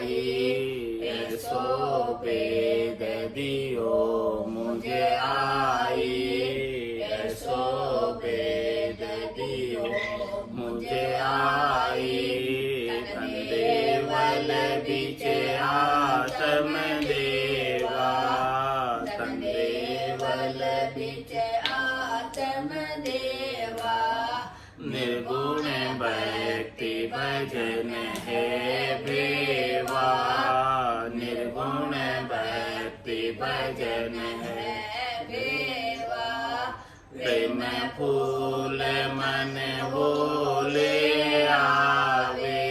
आई, ऐसो भेद दियो मुझे आई, ऐसो भेद दियो मुझे आई। तन देवल बीचे आत्म देवा, तन देवल बीचे आत्म देवा। निर्गुण भक्ति भजन है भेवा, निर्गुण भक्ति भजन है भेवा। प्रेम फूल मन बोले आवे,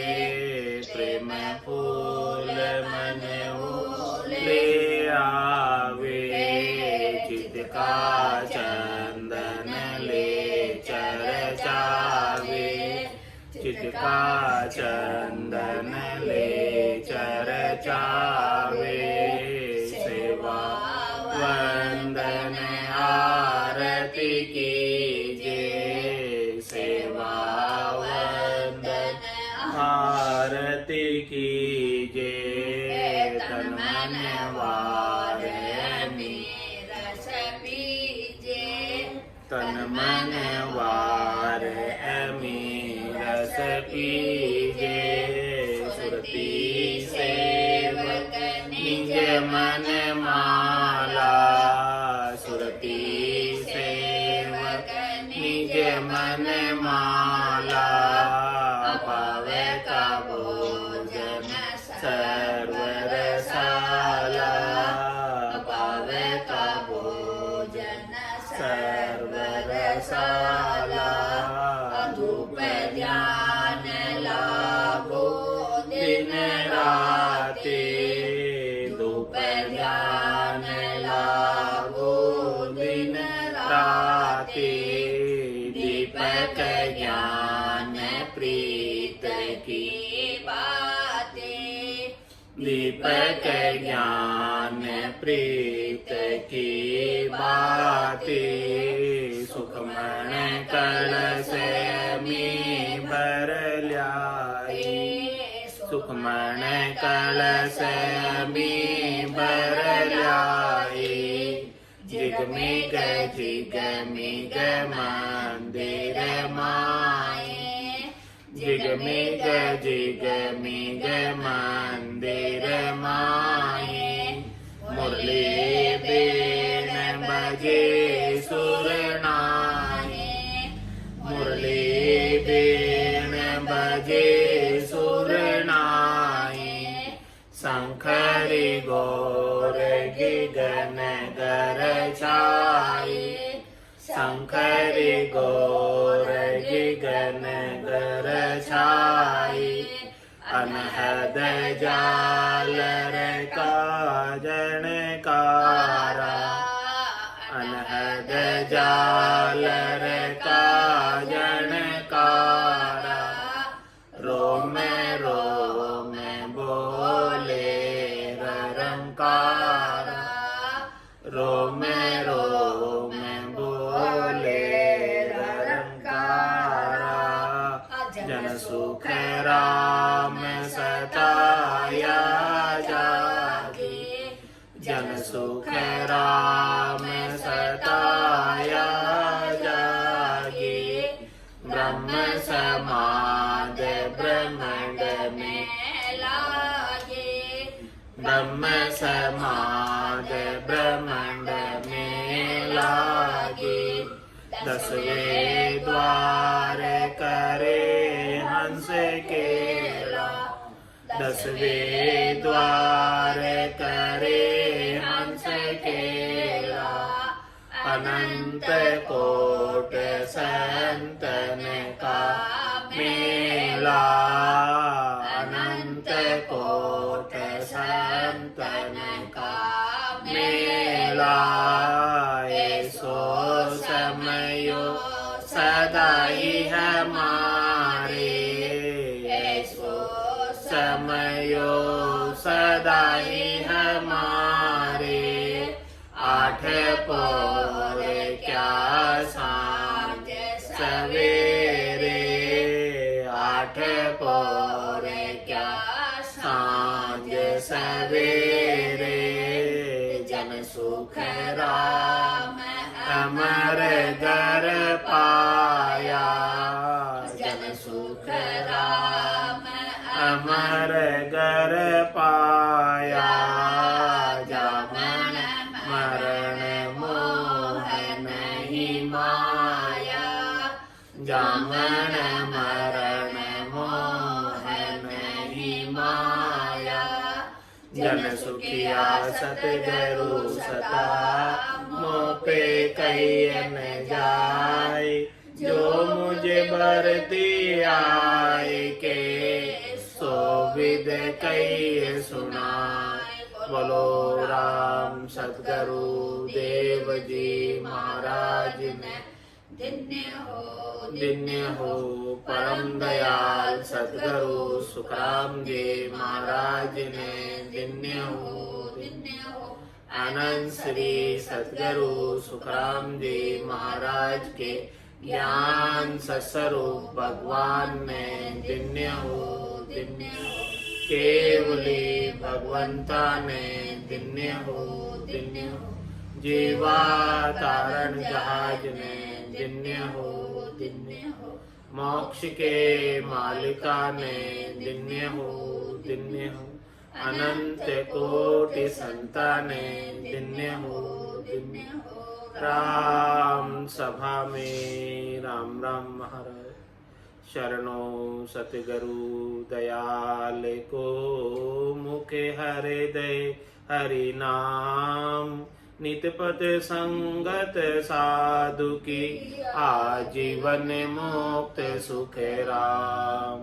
प्रेम फूल मन बोले आवे। चित का चंदन ले चरचावे, चित का चंदन ले चरचावे। सेवा वंदन आरती कीजे, सेवा वंदन आरती कीजे। तन मन वारे रस पीजे, तन मन वार रस पीजे। सुरती सेवक निज मन माला, सुरती सेवक निज मन माला। पावे का भोजन सर्व रसाला, पावे का भोजन सर्व रसाला। धूप ध्यान लागो दिन राते, धूप ध्यान लागो दिन राते। दीपक ज्ञान प्रीत की बातें, दीपक ज्ञान प्रीत की बातें। सुखमन कलश में भर ल्याए, सुखमन कलश में भर ल्याए। जिगमिग जिगमिग मंदिर माए, जिगमिग जिगमिग मंदिर माए। मुरली बीन बजे सुर नाए, मुरली बीन बजे सुर नाए। शंखरी गौर गगन गर छाए, शंखरी गौर गगन गर छाए। अनहद जालर का जनकारा, अनहद जालर का जनकारा। रोम रोम बोले रंकारा, रोम रोम बोले रंकारा। जन सुख राम सताया जागे, जन सुख राम सताया जागे। ब्रह्म समाद ब्रह्मांड में लागे, ब्रह्म समाद ब्रह्मांड में लागे। दसवें द्वार करे हंस केला, दसवें द्वार करे हंस केला। अनंत कोट संतन का मेला, अनंत कोट संतन का मेला। ऐसो समयो सदाई हमारे, ऐसो समयो सदाई हमारे। आठ पौर क्या सांझ सवेरे, आठ पौर क्या सांझ सवेरे जन सुख राम अमर घर पाया जन सुख राम अमर घर पाया जामन मरण मोह नहीं माया जामन मरण मोह नहीं माया जन सुखिया सतगुरु सता मोपे कहियन जाय जो मुझे बरती आए के सो विद कहिए सुनाय बोलो राम सतगुरु देव जी महाराज ने दिन्य हो परम दयाल सतगुरु सुखराम जी महाराज ने दिन्य हो आनंद श्री सतगुरु सुखराम जी महाराज के ज्ञान सस्वरूप भगवान ने दिन्य हो केवली भगवंता ने दिन्य हो जीवा तारण जहाज ने दिन्य हो मोक्ष के मालिका ने दिन्य हो अनंत कोटि संताने दिन्य हो राम सभा में राम राम महाराज शरणों सतगुरु दयाल को मुखे हरे दे हरि नाम नितपत संगत साधु की आजीवन मुक्त सुख राम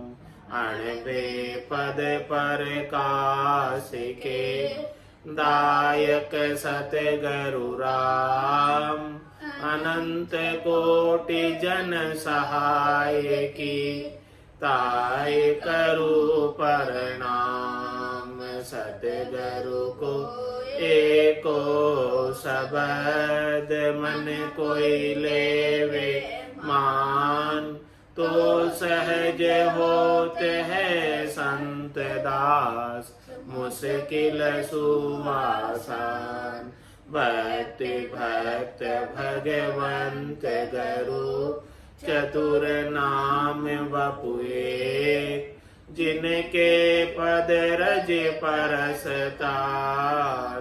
अणबे पद पर काश के दायक सतगुरु राम अनंत कोटि जन सहाय की ताय करू प्रणाम सतगुरु को एको शब्द मन कोई लेवे मान तो सहज होते हैं संत दास मुश्किल सुवासान भक्ति भक्त भगवंत गुरु चतुर नाम बपुए जिनके पद रज परसता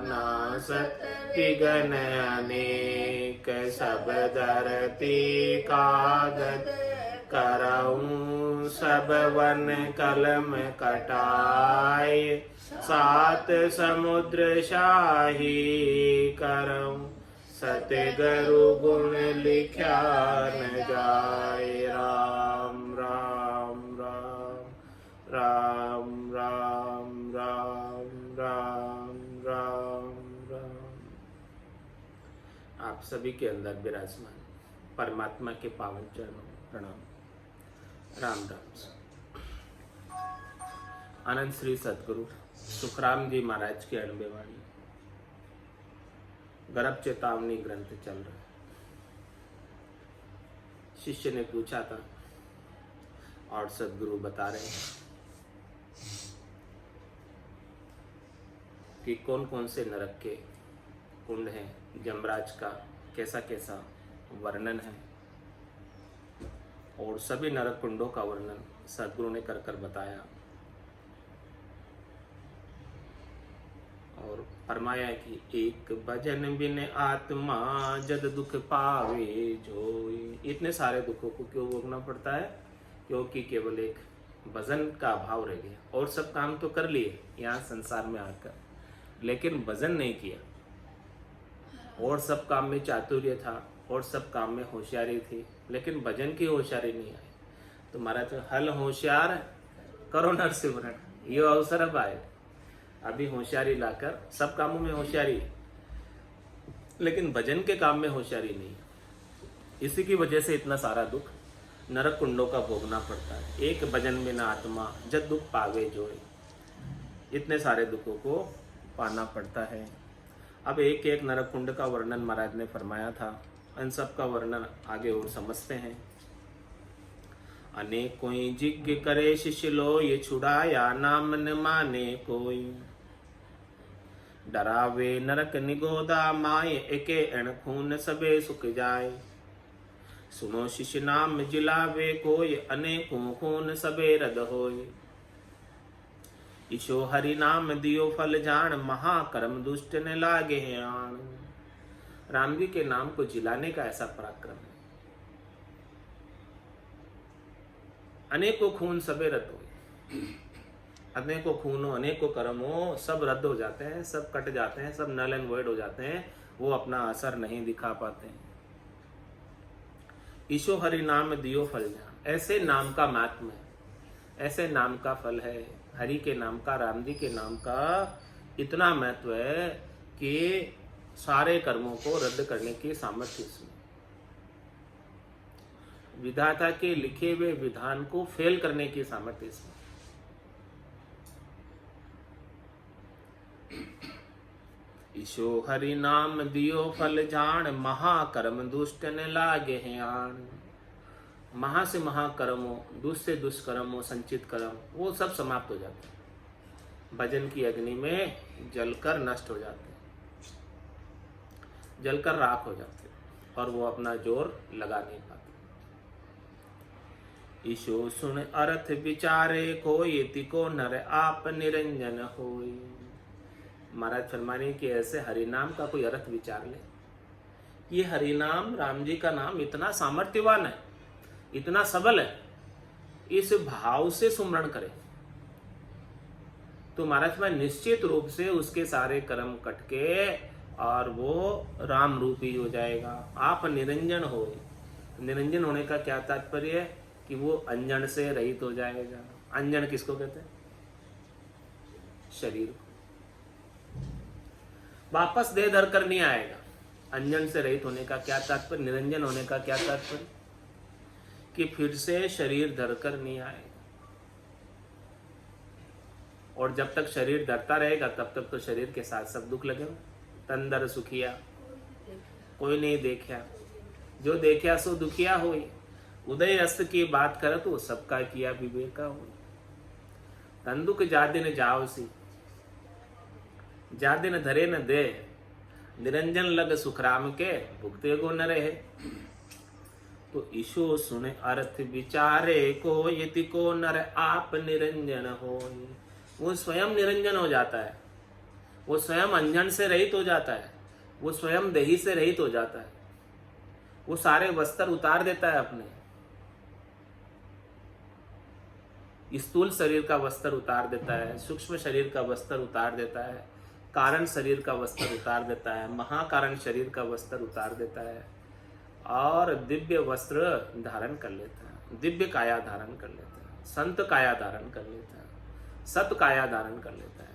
नासत विघ्न अनेक सब धरती कागद करऊं सब वन कलम कटाए सात समुद्र शाही करऊं सतगुरु गुण लिख्या न जाए राम राम राम राम राम राम राम राम राम। आप सभी के अंदर विराजमान परमात्मा के पावन चरणों प्रणाम राम राम। आनंद श्री सतगुरु सुखराम जी महाराज की अणबे वाणी गर्भ चेतावनी ग्रंथ चल रहा है। शिष्य ने पूछा था और सतगुरु बता रहे हैं कि कौन कौन से नरक के कुंड हैं, यमराज का कैसा कैसा वर्णन है और सभी नरक कुंडों का वर्णन सतगुरु ने कर कर बताया और फरमाया कि एक भजन बिन आत्मा जद दुख पावे जोई। इतने सारे दुखों को क्यों भोगना पड़ता है? क्योंकि केवल एक भजन का अभाव रह गया। और सब काम तो कर लिए यहाँ संसार में आकर, लेकिन भजन नहीं किया। और सब काम में चातुर्य था और सब काम में होशियारी थी, लेकिन भजन की होशियारी नहीं आई। तो महाराज हल होशियार करो नर सिमरन, ये अवसर अब आए। अभी होशियारी लाकर सब कामों में होशियारी, लेकिन भजन के काम में होशियारी नहीं। इसी की वजह से इतना सारा दुख नरक कुंडों का भोगना पड़ता है। एक भजन बिना आत्मा जब दुख पावे जोए, इतने सारे दुखों को पाना पड़ता है। अब एक एक नरक कुंड का वर्णन महाराज ने फरमाया था, इन सब का वर्णन आगे और समझते हैं। अनेक कोई जिज्ञ करे शिष्य लो, ये छुड़ाया नाम न माने कोई। डरावे नरक निगोदा माए एके अण खून सबे सुख जाए। सुनो शिष्य नाम जिलावे कोय अनेकों खून सबे रद होय। ईशो हरि नाम दियो फल जान महाकर्म दुष्ट ने लागे आन। राम जी के नाम को जिलाने का ऐसा पराक्रम है। अनेकों खून सबे रद्द हो, अनेकों खूनों अनेकों कर्मों सब रद्द हो जाते हैं, सब कट जाते हैं, सब नल एंड वॉइड हो जाते हैं, वो अपना असर नहीं दिखा पाते हैं। ईशो हरि नाम दियो फल जान, ऐसे नाम का महात्म्य है, ऐसे नाम का फल है। हरि के नाम का, राम जी के नाम का इतना महत्व है कि सारे कर्मों को रद्द करने की सामर्थ्य इसमें। विधाता के लिखे हुए विधान को फेल करने की सामर्थ्य इसमें। ईशो हरि नाम दियो फल जान महाकर्म दुष्ट न लागे हैं आन। महा से महाकर्मों, दुष्ट से दुष्कर्मों, संचित कर्म वो सब समाप्त हो जाते हैं, भजन की अग्नि में जलकर नष्ट हो जाते हैं, जलकर राख हो जाते हैं और वो अपना जोर लगा नहीं पाते। ईशो सुन अर्थ विचारे कोई तिको नर आप निरंजन होई। महाराज फरमाने कि ऐसे हरिनाम का कोई अर्थ विचार ले। ये हरिनाम, राम जी का नाम इतना सामर्थ्यवान है, इतना सबल है, इस भाव से सुमरण करे तो महाराज में निश्चित रूप से उसके सारे कर्म कट के और वो राम रूपी हो जाएगा। आप निरंजन हो। निरंजन होने का क्या तात्पर्य है कि वो अंजन से रहित हो जाएगा। अंजन किसको कहते हैं? शरीर को। वापस देह धर कर नहीं आएगा। अंजन से रहित होने का क्या तात्पर्य, निरंजन होने का क्या तात्पर्य कि फिर से शरीर धरकर नहीं आएगा। और जब तक शरीर धरता रहेगा तब तक तो शरीर के साथ सब दुख लगे। तंदर सुखिया कोई नहीं देखा, जो देखा सो दुखिया होई। उदय अस्त की बात कर तो सबका किया विवेका हो। तंदुक जा दिन जाओ सी, जा दिन धरे न दे, निरंजन लग सुखराम के भुगते गो न रहे। तो ईशो सुने अर्थ विचारे को यति को नर आप निरंजन हो। वो स्वयं निरंजन हो जाता है, वो स्वयं अंजन से रहित हो जाता है, वो स्वयं देही से रहित हो जाता है, वो सारे वस्त्र उतार देता है अपने। स्थूल शरीर का वस्त्र उतार देता है, सूक्ष्म शरीर का वस्त्र उतार देता है, कारण शरीर का वस्त्र उतार देता है, महाकारण शरीर का वस्त्र उतार देता है और दिव्य वस्त्र धारण कर लेता है, दिव्य काया धारण कर लेता है, संत काया धारण कर लेता है, सत काया धारण कर लेता है,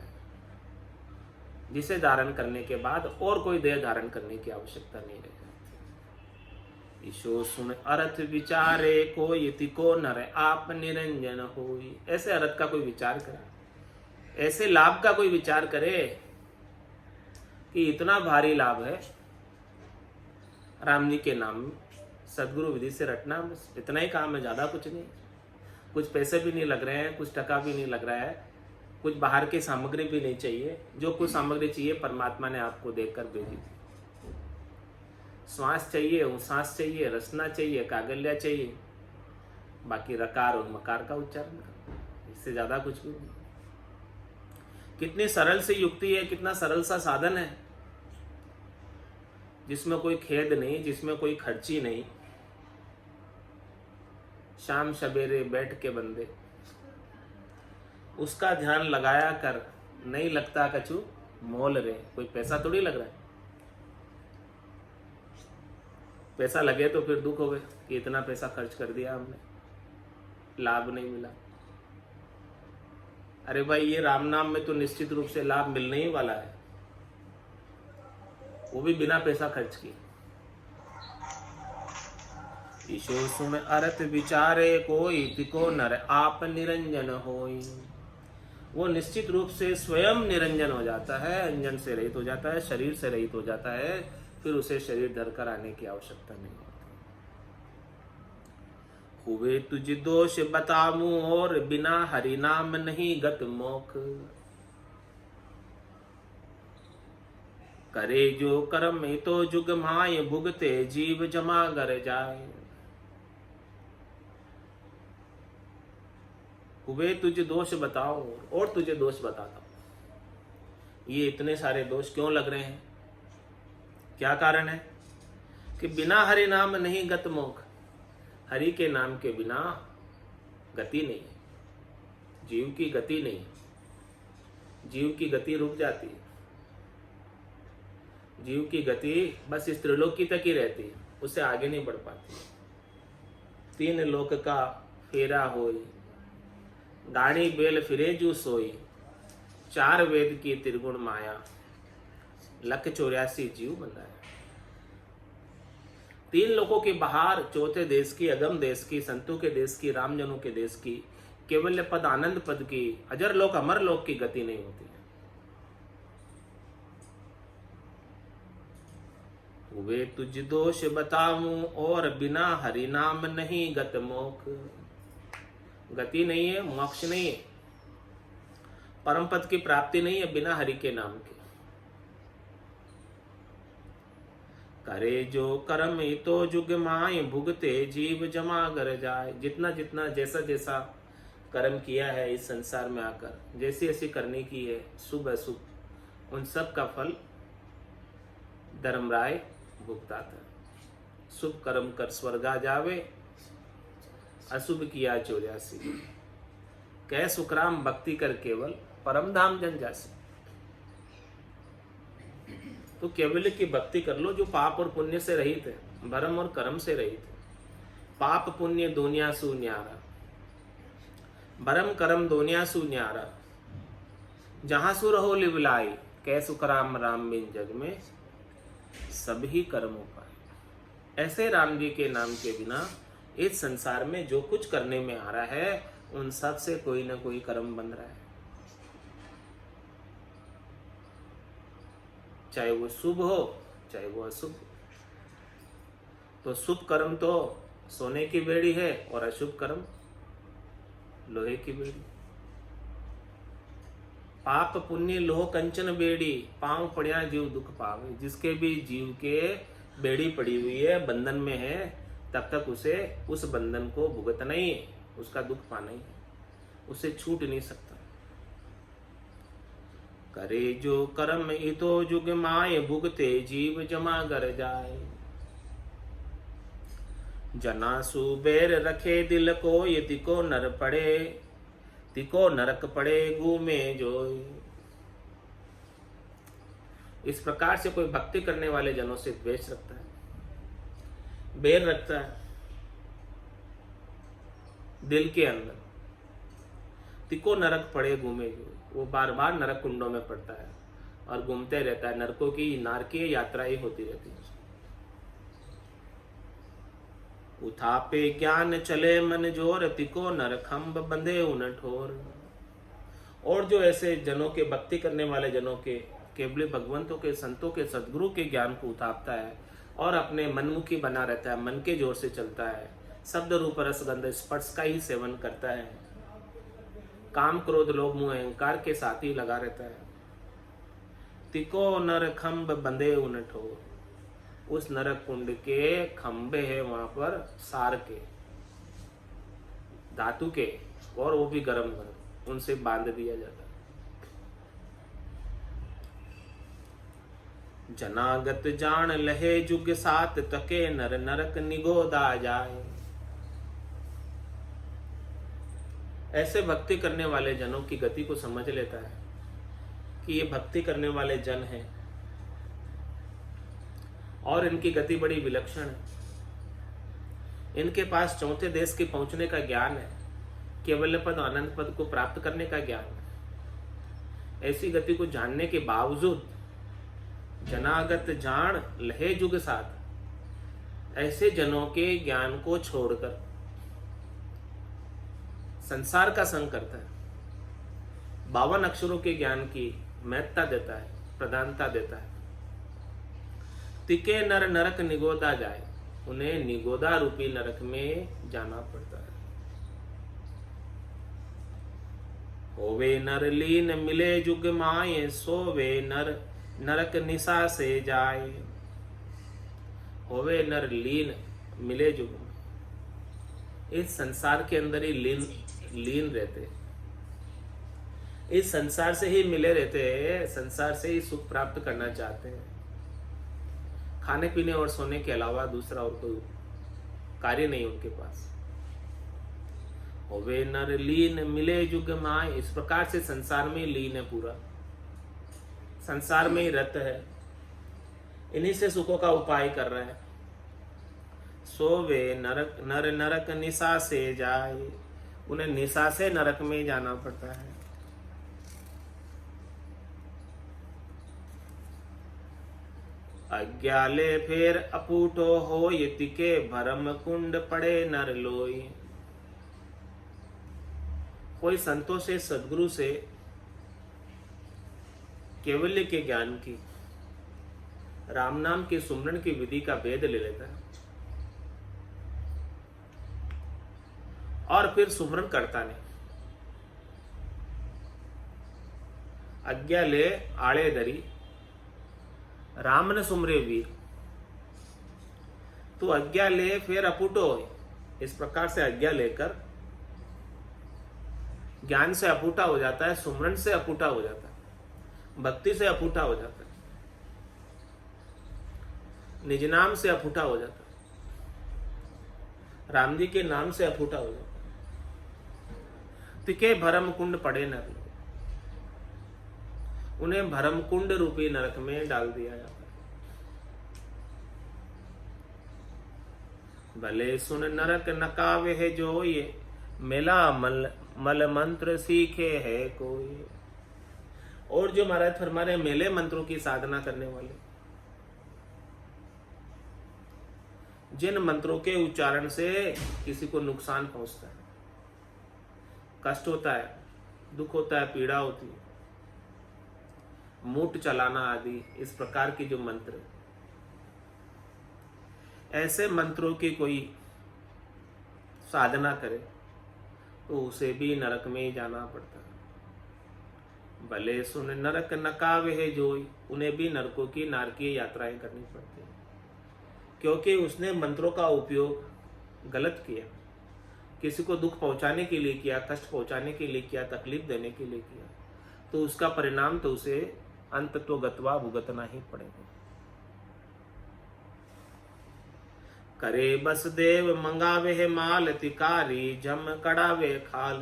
जिसे धारण करने के बाद और कोई देह धारण करने की आवश्यकता नहीं रह जाती। ईशो सुन अर्थ विचारे को यति को नर आप निरंजन होई। ऐसे अर्थ का कोई विचार करे, ऐसे लाभ का कोई विचार करे कि इतना भारी लाभ है राम जी के नाम सदगुरु विधि से रटना, बस इतना ही काम है, ज़्यादा कुछ नहीं। कुछ पैसे भी नहीं लग रहे हैं, कुछ टका भी नहीं लग रहा है, कुछ बाहर की सामग्री भी नहीं चाहिए। जो कुछ सामग्री चाहिए परमात्मा ने आपको देकर भेजी थी। श्वास चाहिए, सांस चाहिए, रसना चाहिए, कागल्या चाहिए, बाकी रकार और मकार का उच्चारण, इससे ज़्यादा कुछ भी नहीं। कितनी सरल सी युक्ति है, कितना सरल सा साधन है, जिसमें कोई खेद नहीं, जिसमें कोई खर्ची नहीं। शाम सवेरे बैठ के बंदे उसका ध्यान लगाया कर, नहीं लगता कछु मोल रे। कोई पैसा थोड़ी लग रहा है, पैसा लगे तो फिर दुख हो गए कि इतना पैसा खर्च कर दिया हमने, लाभ नहीं मिला। अरे भाई, ये राम नाम में तो निश्चित रूप से लाभ मिलने ही वाला है, वो भी बिना पैसा खर्च किए। ईशो सुन अर्थ विचारे कोई तिको नर आप निरंजन होई। वो निश्चित रूप से स्वयं निरंजन हो जाता है, अंजन से रहित हो जाता है, शरीर से रहित हो जाता है, फिर उसे शरीर धरकर आने की आवश्यकता नहीं होती। हुए तुझ दोष बताऊं और बिना हरि नाम नहीं गत मोख। करे जो कर्म में तो जुग माय भुगते जीव जमा गर जाए। हुए तुझे दोष बताओ और तुझे दोष बताता हूं। ये इतने सारे दोष क्यों लग रहे हैं? क्या कारण है? कि बिना हरि नाम नहीं गत मोख। हरि के नाम के बिना गति नहीं है, जीव की गति नहीं है। जीव की गति रुक जाती है। जीव की गति बस इस त्रिलोकी तक ही रहती है, उससे आगे नहीं बढ़ पाती। 3 लोक का फेरा होई, दानी बेल फिरे जू सोई। 4 वेद की त्रिगुण माया, 184 जीव बंधाया। 3 लोकों के बाहर, चौथे देश की, अगम देश की, संतों के देश की, रामजनों के देश की, केवल पद आनंद पद की, अजर लोक अमर लोक की गति नहीं होती है। वे तुझ दोष बताऊं और बिना हरि नाम नहीं गत मोख। गति नहीं है, मोक्ष नहीं है, परम पद की प्राप्ति नहीं है बिना हरि के नाम के। करे जो कर्म तो जुग माय भुगते जीव जमा गर जाए। जितना जितना जैसा जैसा कर्म किया है इस संसार में आकर, जैसी ऐसी करने की है, शुभ अशुभ, उन सब का फल धर्मराय भुगताता। शुभ कर्म कर स्वर्गा जावे, अशुभ किया 84। कह सुखराम भक्ति कर केवल, परम धाम जन जासी। तो केवल की भक्ति कर लो जो पाप और पुण्य से रहित है, भरम और कर्म से रहित है। पाप पुण्य दुनिया सु न्यारा, भरम कर्म दुनिया सु न्यारा। जहां सुर हो लिवलाई, कह सुखराम राम बिन जग में सभी कर्मों पाए। ऐसे राम जी के नाम के बिना इस संसार में जो कुछ करने में आ रहा है, उन सब से कोई ना कोई कर्म बन रहा है, चाहे वो शुभ हो चाहे वो अशुभ। तो शुभ कर्म तो सोने की बेड़ी है और अशुभ कर्म लोहे की बेड़ी। पाप पुण्य लोह कंचन बेड़ी, पांव पड़िया जीव दुख पावे। जिसके भी जीव के बेड़ी पड़ी हुई है, बंधन में है, तब तक उसे उस बंधन को भुगतना ही है, उसका दुख पाना ही है, उसे छूट नहीं सकता। करे जो कर्म इतो जुग माय भुगते जीव जमा गर जाए। जना सुबेर रखे दिल को, ये तिको नर पड़े, तिको नरक पड़े घूमे जोई। इस प्रकार से कोई भक्ति करने वाले जनों से द्वेष रखता है, बैर रखता है दिल के अंदर, तिको नरक पड़े घूमे जोई। वो बार बार नरक कुंडों में पड़ता है और घूमते रहता है। नरकों की नारकीय यात्रा ही होती रहती है। उथापे ज्ञान चले मन जोर, तिको नर खम्ब बंधे उन ठोर। और जो ऐसे जनों के, भक्ति करने वाले जनों के, केवल भगवंतों के, संतों के, सदगुरु के ज्ञान को उतारता है और अपने मनमुखी बना रहता है, मन के जोर से चलता है, शब्द रूप रस गंध स्पर्श का ही सेवन करता है, काम क्रोध लोभ मोह अहंकार के साथ ही लगा रहता है। तिको नर खम्ब बंधे उन ठोर। उस नरक कुंड के खंबे हैं वहां पर, सार के, धातु के, और वो भी गरम गरम, उनसे बांध दिया जाता है। जनागत जान लहे जुग सात, तके नर नरक निगोदा जाए। ऐसे भक्ति करने वाले जनों की गति को समझ लेता है कि ये भक्ति करने वाले जन हैं और इनकी गति बड़ी विलक्षण है। इनके पास चौथे देश के पहुंचने का ज्ञान है, केवल पद आनंद पद को प्राप्त करने का ज्ञान है। ऐसी गति को जानने के बावजूद जनागत जान लहे जुग साथ, ऐसे जनों के ज्ञान को छोड़कर संसार का संग करता है, 52 अक्षरों के ज्ञान की महत्ता देता है, प्रधानता देता है। तिके नर नरक निगोदा जाए, उन्हें निगोदा रूपी नरक में जाना पड़ता है। होवे नर लीन मिले जुग माए, सोवे नर नरक निशा से जाए, होवे नर लीन मिले जुग में। इस संसार के अंदर ही लीन रहते, इस संसार से ही मिले रहते हैं, संसार से ही सुख प्राप्त करना चाहते हैं। खाने पीने और सोने के अलावा दूसरा और कोई कार्य नहीं उनके पास। होवे नर लीन मिले जुग माय, इस प्रकार से संसार में लीन है, पूरा संसार में ही रत है, इन्हीं से सुखों का उपाय कर रहे हैं। सोवे नरक नर नरक निशा से जाए, उन्हें निशा से नरक में जाना पड़ता है। अज्ञाले फेर अपूटो हो, ये तिके भरम कुंड पड़े नर लोई। कोई संतों से, सदगुरु से केवल्य के ज्ञान की, राम नाम के सुमरण की विधि का भेद ले लेता है और फिर सुमरण करता नहीं। आज्ञा ले आड़े दरी, राम न सुमरे वीर। तो आज्ञा ले फिर अपुटो हो, इस प्रकार से आज्ञा लेकर ज्ञान से अपूटा हो जाता है, सुमरण से अपूटा हो जाता है, भक्ति से अपूटा हो जाता है, निज नाम से अपूटा हो जाता है, राम जी के नाम से अपूटा हो जाता है। तिके भरम कुंड पड़े नर, उन्हें भरम कुंड रूपी नरक में डाल दिया जाता है। भले सुन नरक नकावे है जो, ये मेला मल मंत्र सीखे है कोई। और जो महाराज फरमा रहे मेले मंत्रों की साधना करने वाले, जिन मंत्रों के उच्चारण से किसी को नुकसान पहुंचता है, कष्ट होता है, दुख होता है, पीड़ा होती है, मूठ चलाना आदि, इस प्रकार की जो मंत्र, ऐसे मंत्रों की कोई साधना करे तो उसे भी नरक में ही जाना पड़ता है। भले सुन नरक नकावे है जोई, उन्हें भी नरकों की नारकीय यात्राएं करनी पड़ती है, क्योंकि उसने मंत्रों का उपयोग गलत किया, किसी को दुख पहुंचाने के लिए किया, कष्ट पहुंचाने के लिए किया, तकलीफ देने के लिए किया, तो उसका परिणाम तो उसे अंत तो गत्वा भुगतना ही पड़ेगा। करे बस देव मंगावे है माल, तिकारी जम कड़ावे खाल।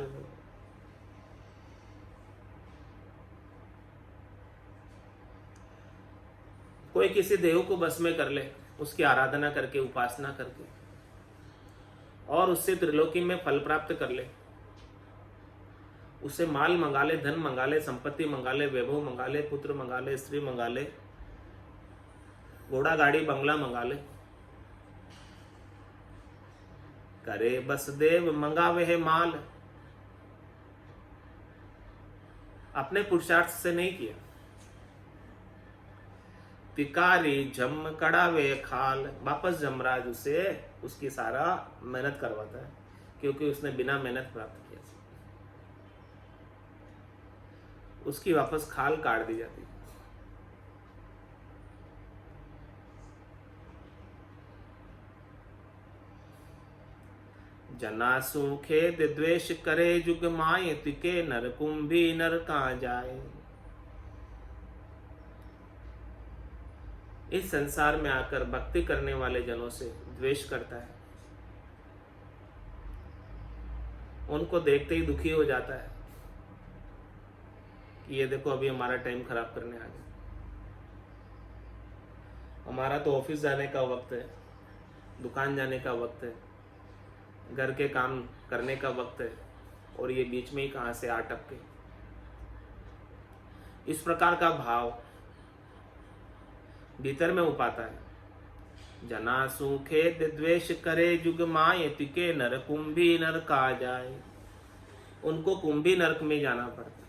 कोई किसी देव को बस में कर ले, उसकी आराधना करके, उपासना करके, और उससे त्रिलोकी में फल प्राप्त कर ले, उससे माल मंगा ले, धन मंगा ले, संपत्ति मंगा ले, वैभव मंगा ले, पुत्र मंगा ले, स्त्री मंगा ले, घोड़ा गाड़ी बंगला मंगा ले। करे बस देव मंगावे है माल, अपने पुरुषार्थ से नहीं किया। तिकारी जम कड़ावे खाल, वापस जमराज उसे उसकी सारा मेहनत करवाता है, क्योंकि उसने बिना मेहनत प्राप्त किया, उसकी वापस खाल काट दी जाती है। जनासु खेद द्वेष करे जुग माए, तिके नर कुंभी नर कहां जाए। इस संसार में आकर भक्ति करने वाले जनों से द्वेष करता है, उनको देखते ही दुखी हो जाता है कि ये देखो अभी हमारा टाइम खराब करने आ गया, हमारा तो ऑफिस जाने का वक्त है, दुकान जाने का वक्त है, घर के काम करने का वक्त है, और ये बीच में ही कहां से आ टपके। इस प्रकार का भाव भीतर में उपाता है। जना सुखेद द्वेष करे जुग माए, तिके नर कुंभी नर का जाए। उनको कुंभी नरक में जाना पड़ता है।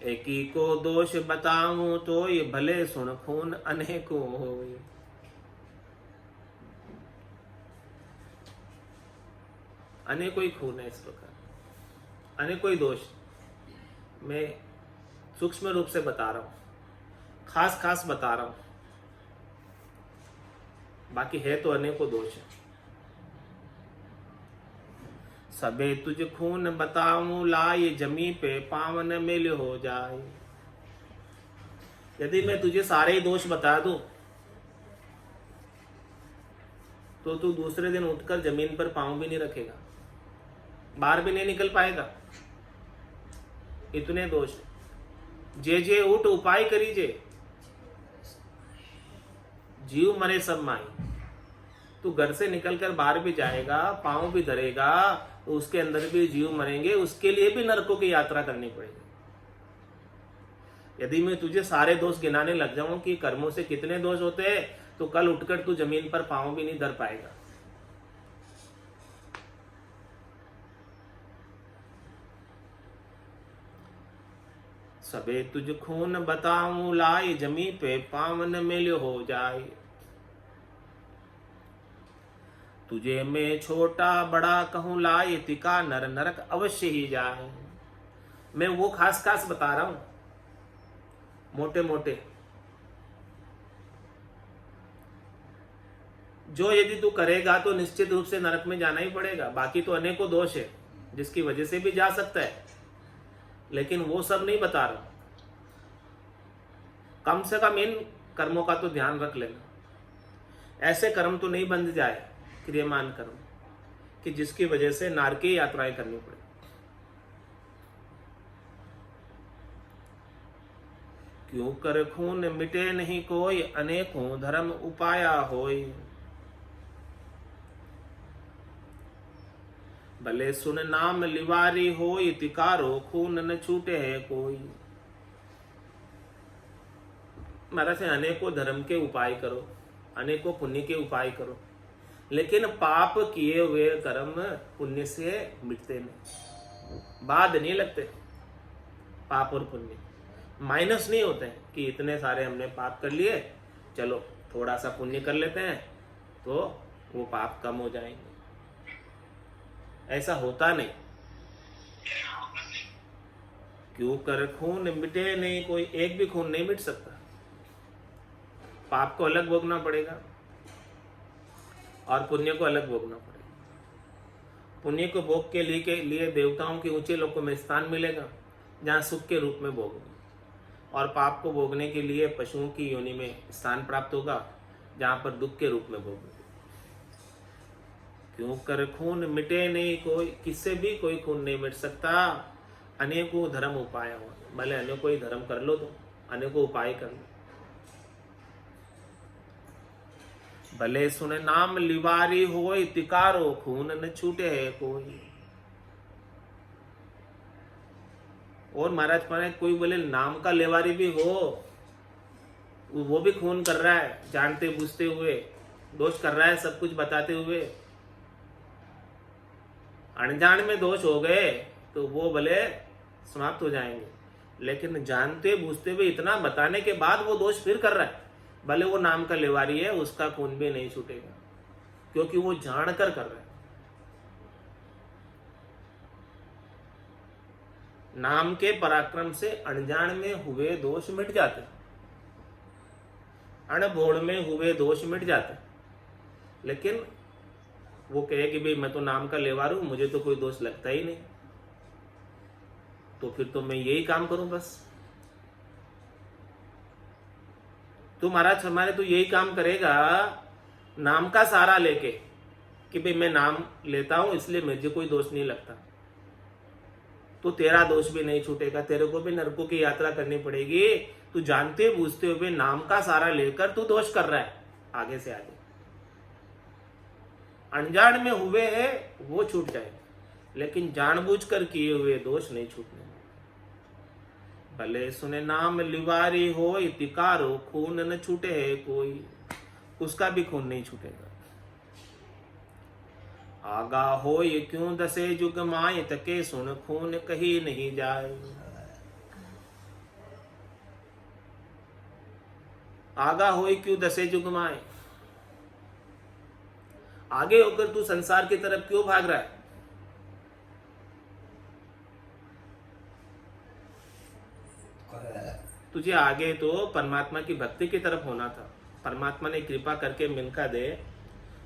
एक ही को दोष बताऊं तो ये भले सुन खून अनेकों होए। अनेकों ही खून है, इस प्रकार अनेकों ही दोष। मैं सूक्ष्म रूप से बता रहा हूं, खास खास बता रहा हूं, बाकी है तो अनेकों दोष है। सबे तुझ खून बताऊं लाए, जमी पे पावन मिल हो जाए। यदि मैं तुझे सारे ही दोष बता दूं तो तू दूसरे दिन उठकर जमीन पर पांव भी नहीं रखेगा, बाहर भी नहीं निकल पाएगा। इतने दोष। जे जे उठ उपाय करीजे, जीव मरे सब माई। तू घर से निकलकर बाहर भी जाएगा, पांव भी धरेगा, तो उसके अंदर भी जीव मरेंगे, उसके लिए भी नरकों की यात्रा करनी पड़ेगी। यदि मैं तुझे सारे दोष गिनाने लग जाऊं कि कर्मों से कितने दोष होते हैं, तो कल उठकर तू जमीन पर पांव भी नहीं धर पाएगा। सबे तुझ खून बताऊं लाए, जमी पे पावन मिल हो जाए। तुझे मैं छोटा बड़ा कहूं लाए, तिका नर नरक अवश्य ही जाए। मैं वो खास खास बता रहा हूं, मोटे मोटे, जो यदि तू करेगा तो निश्चित रूप से नरक में जाना ही पड़ेगा। बाकी तो अनेकों दोष है जिसकी वजह से भी जा सकता है, लेकिन वो सब नहीं बता रहा। कम से कम इन कर्मों का तो ध्यान रख लेना। ऐसे कर्म तो नहीं बंध जाए, क्रियमान कर्म, कि जिसकी वजह से नारकीय यात्राएं करनी पड़े। क्यों कर खून मिटे नहीं कोई, अनेकों धर्म उपाया होय। भले सुन नाम लिवारी होय, तिकारो खून न छूटे है कोई। महाराज से अनेकों धर्म के उपाय करो, अनेकों पुण्य के उपाय करो, लेकिन पाप किए हुए कर्म पुण्य से मिटते नहीं, बाद नहीं लगते। पाप और पुण्य माइनस नहीं होते हैं कि इतने सारे हमने पाप कर लिए, चलो थोड़ा सा पुण्य कर लेते हैं तो वो पाप कम हो जाएंगे। ऐसा होता नहीं। क्यों कर खून मिटे नहीं कोई, एक भी खून नहीं मिट सकता। पाप को अलग भोगना पड़ेगा और पुण्य को अलग भोगना पड़ेगा। पुण्य को भोग के लिए देवताओं के ऊंचे लोकों में स्थान मिलेगा, जहां सुख के रूप में भोगोगे, और पाप को भोगने के लिए पशुओं की योनि में स्थान प्राप्त होगा, जहां पर दुख के रूप में भोगोगे। क्यों कर खून मिटे नहीं कोई, किससे भी कोई खून नहीं मिट सकता। अनेकों धर्म उपाय हो, भले अनेकों ही धर्म कर लो, तो अनेकों उपाय कर लो। भले सुन नाम लिवारी होय, तिकारो खून न छूटे है कोई। और महाराज पर कोई बोले नाम का लेवारी भी हो, वो भी खून कर रहा है, जानते बूझते हुए दोष कर रहा है, सब कुछ बताते हुए। अनजान में दोष हो गए तो वो भले समाप्त हो जाएंगे, लेकिन जानते बूझते हुए इतना बताने के बाद वो दोष फिर कर रहा है, भले वो नाम का लेवारी है, उसका खून भी नहीं छूटेगा, क्योंकि वो जानकर कर रहा है। नाम के पराक्रम से अनजान में हुए दोष मिट जाते, अनभोड़ में हुए दोष मिट जाते। लेकिन वो कहे कि भाई मैं तो नाम का लेवार हूं, मुझे तो कोई दोष लगता ही नहीं, तो फिर तो मैं यही काम करूं बस। तो महाराज हमारे तो यही काम करेगा, नाम का सहारा लेके कि भाई मैं नाम लेता हूं इसलिए मुझे कोई दोष नहीं लगता, तो तेरा दोष भी नहीं छूटेगा, तेरे को भी नरकों की यात्रा करनी पड़ेगी। तू जानते बूझते हुए नाम का सहारा लेकर तू दोष कर रहा है आगे से आगे। अनजान में हुए हैं वो छूट जाए, लेकिन जानबूझकर किए हुए दोष नहीं छूटने। भले सुने नाम लिवारी होय, तिकारो खून न छूटे है कोई। उसका भी खून नहीं छूटेगा। आगा होय क्यों दसे जुग माय, तके सुन खून कहीं नहीं जाए। आगा होय क्यों दसे जुग माय, आगे होकर तू संसार की तरफ क्यों भाग रहा है। तुझे आगे तो परमात्मा की भक्ति की तरफ होना था। परमात्मा ने कृपा करके मिल्खा दे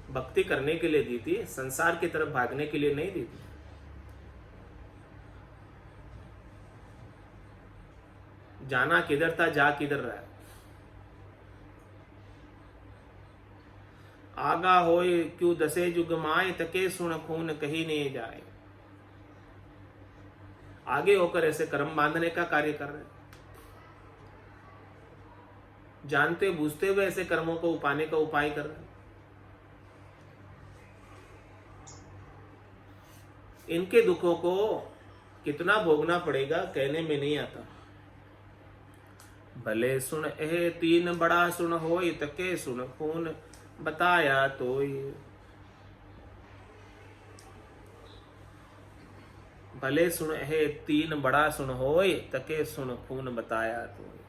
भक्ति करने के लिए दी थी, संसार की तरफ भागने के लिए नहीं दी थी। जाना किधर था, जा किधर रहा है। आगा होए क्यों दसे जुग माए, तके सुन खून कहीं नहीं जाए। आगे होकर ऐसे कर्म बांधने का कार्य कर रहे हैं, जानते बूझते हुए ऐसे कर्मों को पाने का उपाय कर रहे हैं। इनके दुखों को कितना भोगना पड़ेगा कहने में नहीं आता। भले सुन ए तीन बड़ा सुन होय, तके सुन खून बताया तोय। भले सुन है तीन बड़ा सुन होय, तके सुन खून बताया तोय।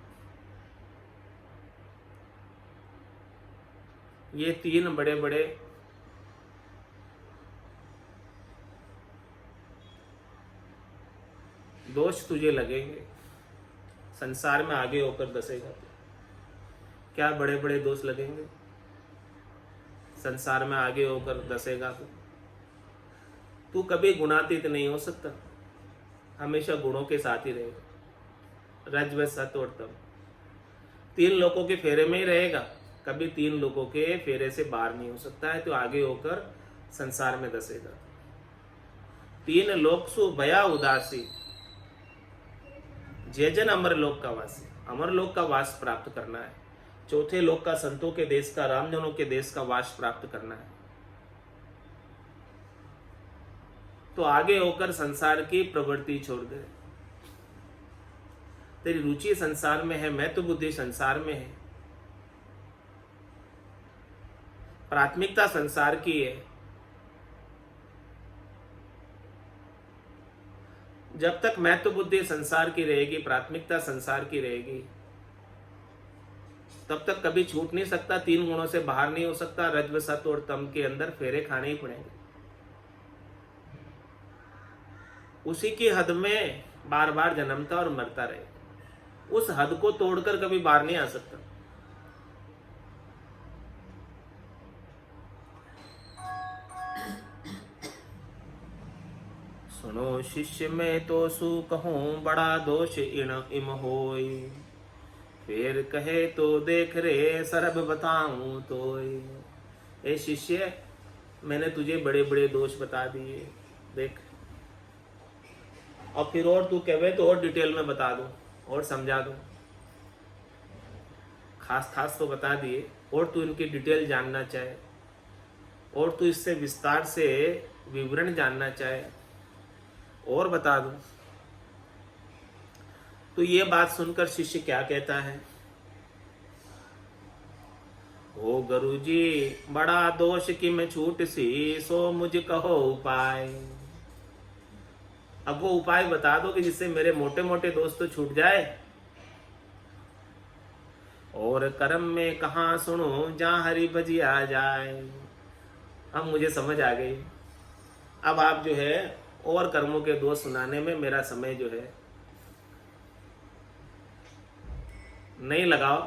ये तीन बड़े बड़े दोष तुझे लगेंगे, संसार में आगे होकर दसेगा तो। क्या बड़े बड़े दोष लगेंगे संसार में आगे होकर दसेगा तो? तू कभी गुणातीत नहीं हो सकता, हमेशा गुणों के साथ ही रहेगा। रज व सत और तम, तीन लोगों के फेरे में ही रहेगा, कभी तीन लोगों के फेरे से बाहर नहीं हो सकता है। तो आगे होकर संसार में दसेगा। तीन लोक सु भया उदासी, जय जन अमर लोक का वासी। अमर लोक का वास प्राप्त करना है। चौथे लोक का संतों के देश का, रामजनों के देश का वास प्राप्त करना है। तो आगे होकर संसार की प्रवृत्ति छोड़ दे। तेरी रुचि संसार में है, मैं तो बुद्धि संसार में है, प्राथमिकता संसार की है। जब तक मैं तो बुद्धि संसार की रहेगी, प्राथमिकता संसार की रहेगी, तब तक कभी छूट नहीं सकता, तीन गुणों से बाहर नहीं हो सकता। रज्व सत्व और तम के अंदर फेरे खाने ही पड़ेंगे। उसी की हद में बार बार जन्मता और मरता रहे, उस हद को तोड़कर कभी बाहर नहीं आ सकता। सुनो शिष्य में तो सु कहूं, बड़ा दोष इम होय। फिर कहे तो देख रे, सरब बताऊं तो। ए शिष्य, मैंने तुझे बड़े बड़े दोष बता दिए, देख। और फिर और तू कहे तो और डिटेल में बता दूं और समझा दूं। खास खास तो बता दिए, और तू इनकी डिटेल जानना चाहे, और तू इससे विस्तार से विवरण जानना चाहे, और बता दूं। तो ये बात सुनकर शिष्य क्या कहता है? ओ गुरुजी, बड़ा दोष की मैं छूट सी, सो मुझ कहो उपाय। अब वो उपाय बता दो कि जिससे मेरे मोटे मोटे दोष तो छूट जाए। और कर्म में कहाँ सुनो, जहाँ हरि भजी आ जाए। अब मुझे समझ आ गई। अब आप जो है और कर्मों के दोष सुनाने में मेरा समय जो है नहीं लगाओ।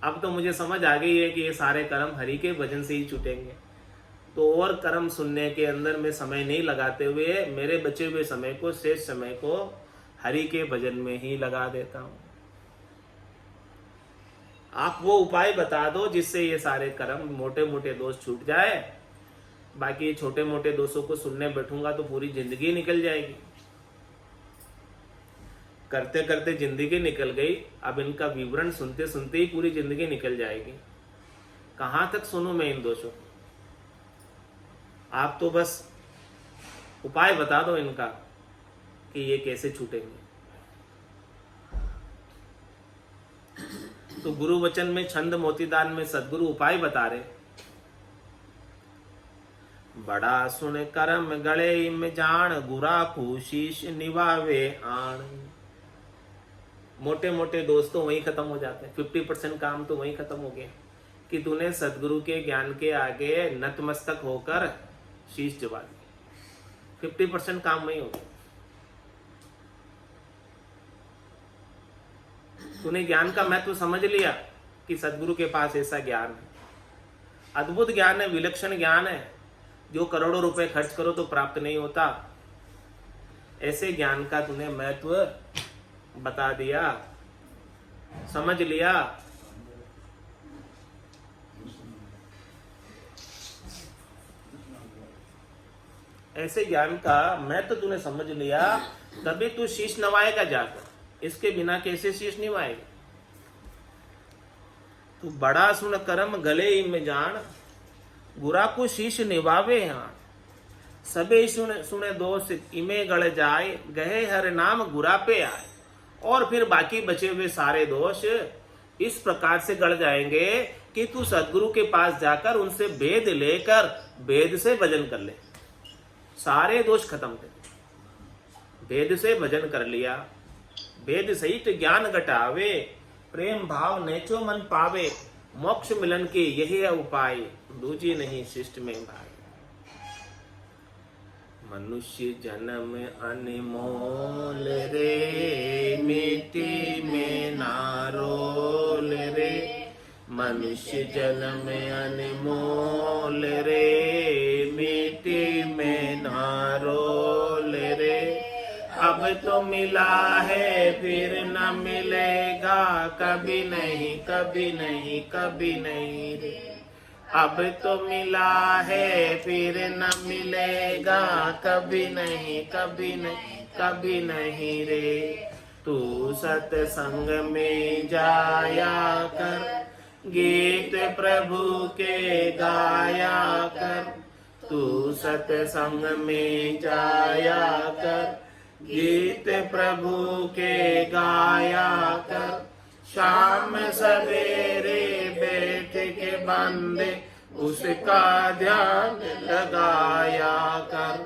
अब तो मुझे समझ आ गई है कि ये सारे कर्म हरि के भजन से ही छूटेंगे। तो और कर्म सुनने के अंदर में समय नहीं लगाते हुए मेरे बचे हुए समय को, शेष समय को हरि के भजन में ही लगा देता हूं। आप वो उपाय बता दो जिससे ये सारे कर्म, मोटे मोटे दोष छूट जाए। बाकी छोटे मोटे दोषों को सुनने बैठूंगा तो पूरी जिंदगी निकल जाएगी। करते करते जिंदगी निकल गई, अब इनका विवरण सुनते सुनते ही पूरी जिंदगी निकल जाएगी। कहां तक सुनूं मैं इन दोषों को? आप तो बस उपाय बता दो इनका कि ये कैसे छूटेंगे। तो गुरु वचन में, छंद मोतीदान में सदगुरु उपाय बता रहे। बड़ा सुन करम गले में जान, गुरा खुशीश निभावे आन। मोटे मोटे दोस्त तो वहीं खत्म हो जाते हैं। 50% काम तो वहीं खत्म हो गया कि तूने सदगुरु के ज्ञान के आगे नतमस्तक होकर शीश झुका दी। 50% काम वहीं हो गया। तूने ज्ञान का महत्व समझ लिया कि सदगुरु के पास ऐसा ज्ञान है, अद्भुत ज्ञान है, विलक्षण ज्ञान है, जो करोड़ों रुपए खर्च करो तो प्राप्त नहीं होता। ऐसे ज्ञान का तूने महत्व बता दिया, समझ लिया। ऐसे ज्ञान का महत्व तूने समझ लिया, तभी तू शीश नवाएगा जाकर, इसके बिना कैसे शीश निवाएगा। तू बड़ा सुन कर्म गले में जान, गुरा को शीश निभावे यहाँ। सबे सुने दोष इमे गड़ जाए, गहे हर नाम गुरा पे आए। और फिर बाकी बचे हुए सारे दोष इस प्रकार से गड़ जाएंगे कि तू सदगुरु के पास जाकर उनसे भेद लेकर भेद से भजन कर ले, सारे दोष खत्म कर। भेद से भजन कर लिया, भेद सहित ज्ञान घटावे, प्रेम भाव नेचो मन पावे। मोक्ष मिलन के यही है उपाय, दूजी नहीं शिष्ट में भाई। मनुष्य जन्म अनमोल रे, मिट्टी में नारोल रे। मनुष्य जन्म अनमोल रे, मिट्टी में नारोल रे। अब तो मिला है फिर न मिलेगा, कभी नहीं कभी नहीं कभी नहीं रे। अब तो मिला है फिर न मिलेगा, कभी नहीं कभी नहीं कभी नहीं रे। तू सत्संग में जाया कर, गीत प्रभु के गाया कर। तू सत्संग में जाया कर, गीत प्रभु के गाया कर। शाम सवेरे बैठ के बंदे उसका ध्यान लगाया कर।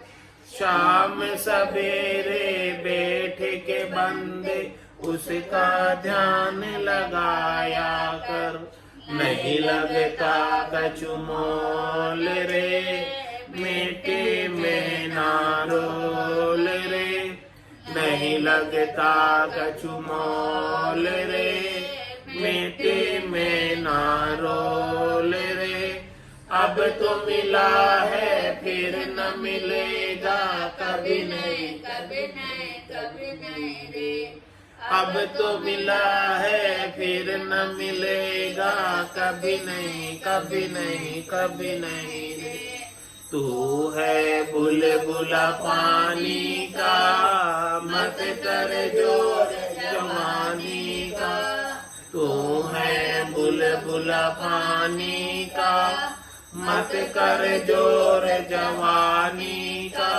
शाम सवेरे बैठ के बंदे उसका ध्यान लगाया कर। नहीं लगता कछु मोल रे, मिट्टी में नारोल रे। नहीं लगता कछु मोल रे, मिट्टी में नारोल रे। अब तो मिला है फिर न मिलेगा, कभी नहीं कभी नहीं कभी नहीं रे। अब तो मिला है फिर न मिलेगा, कभी नहीं कभी नहीं कभी नहीं रे। तू है बुलबुला पानी का, मत कर जोर जवानी का। तू है बुलबुला पानी का, मत कर जोर जवानी का।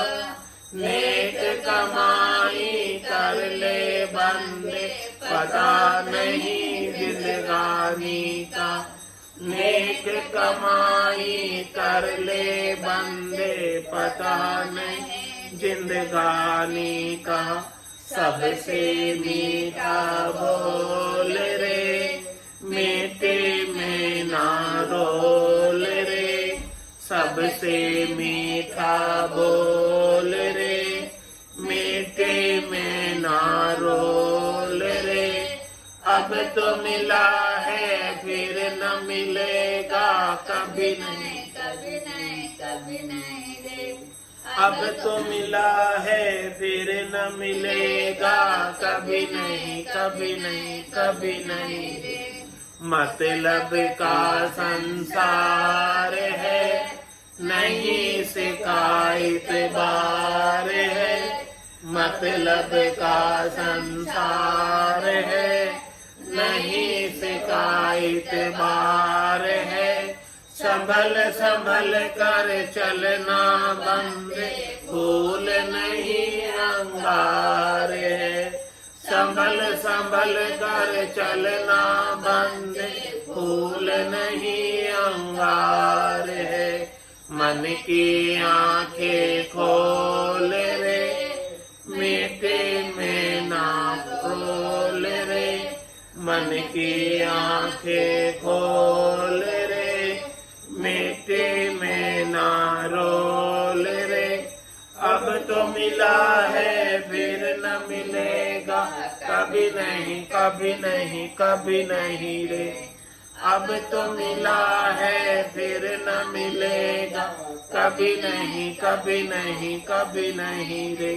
नेक कमाई कर ले बंदे, पता नहीं जिंदगानी का। नेक कमाई कर ले बंदे, पता नहीं जिंदगानी का। सबसे मीठा बोल रे, मिट्टी में नारोल रे। सबसे मीठा बोल रे, मिट्टी में नारोल रे। अब तो मिला है फिर न मिलेगा, कभी नहीं कभी नहीं कभी नहीं रे। अब तो मिला है फिर न मिलेगा, कभी नहीं कभी नहीं कभी नहीं रे। मतलब का संसार है, नहीं शिकायत बार है। मतलब का संसार है, नहीं शिकायत बार है। संभल संभल कर चलना बंदे, फूल नहीं अंगार है। संभल संभल कर चलना बंदे, फूल नहीं अंगार है। मन की आंखें खोल रे, मिट्टी में ना खोल रे। मन की आंखें खोल रे, मिट्टी में ना रोल रे। अब तो मिला है फिर न मिलेगा, कभी नहीं कभी नहीं कभी नहीं रे। अब तो मिला है फिर न मिलेगा, कभी नहीं कभी नहीं कभी नहीं रे।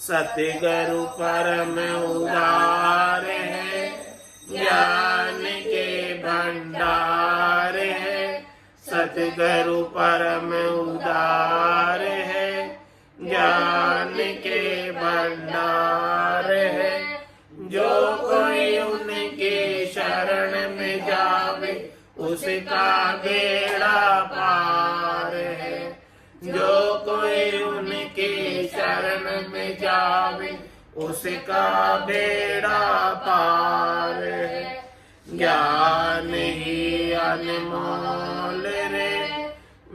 सतगुरु परम उदार है, ज्ञान के भंडार है। सतगुरु परम उदार है, ज्ञान के भंडार है। जो कोई उनके शरण में जावे, उसका बेड़ा पार है। जो कोई उनके शरण में जावे, उसका बेड़ा पार है। ज्ञान ही अनमोल रे,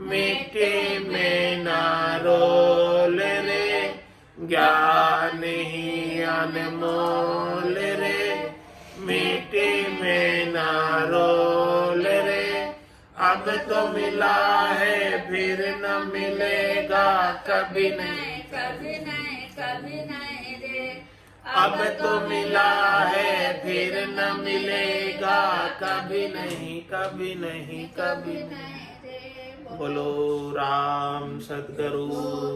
मिट्टी में ना रोल रे। ज्ञान ही अनमोल रे, मिट्टी में ना रोल रे। अब तो मिला है फिर न मिलेगा, कभी नहीं कभी नहीं कभी नहीं रे। अब तो मिला है फिर न मिलेगा, कभी नहीं कभी नहीं कभी नहीं। बोलो राम सतगुरु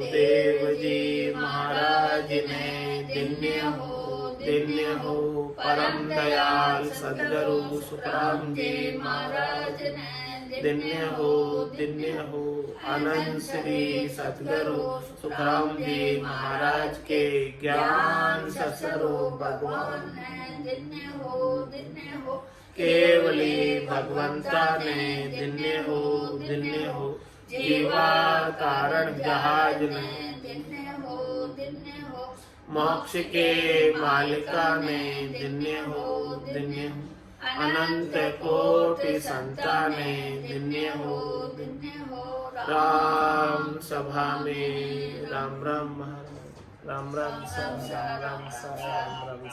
देव जी महाराज ने धन्य हो परम दयाल सतगुरु सुखराम जी महाराज ने धन्य हो अनंत श्री सतगुरु सुखराम जी महाराज के ज्ञान ससरो भगवान धन्य हो केवली भगवंता ने धन्य हो जीवा कारण जहाज ने धन्य हो मोक्ष के मालिका ने धन्य हो अनंत कोटि संता ने धन्य हो राम सभा में राम राम राम राम राम राम राम राम राम राम।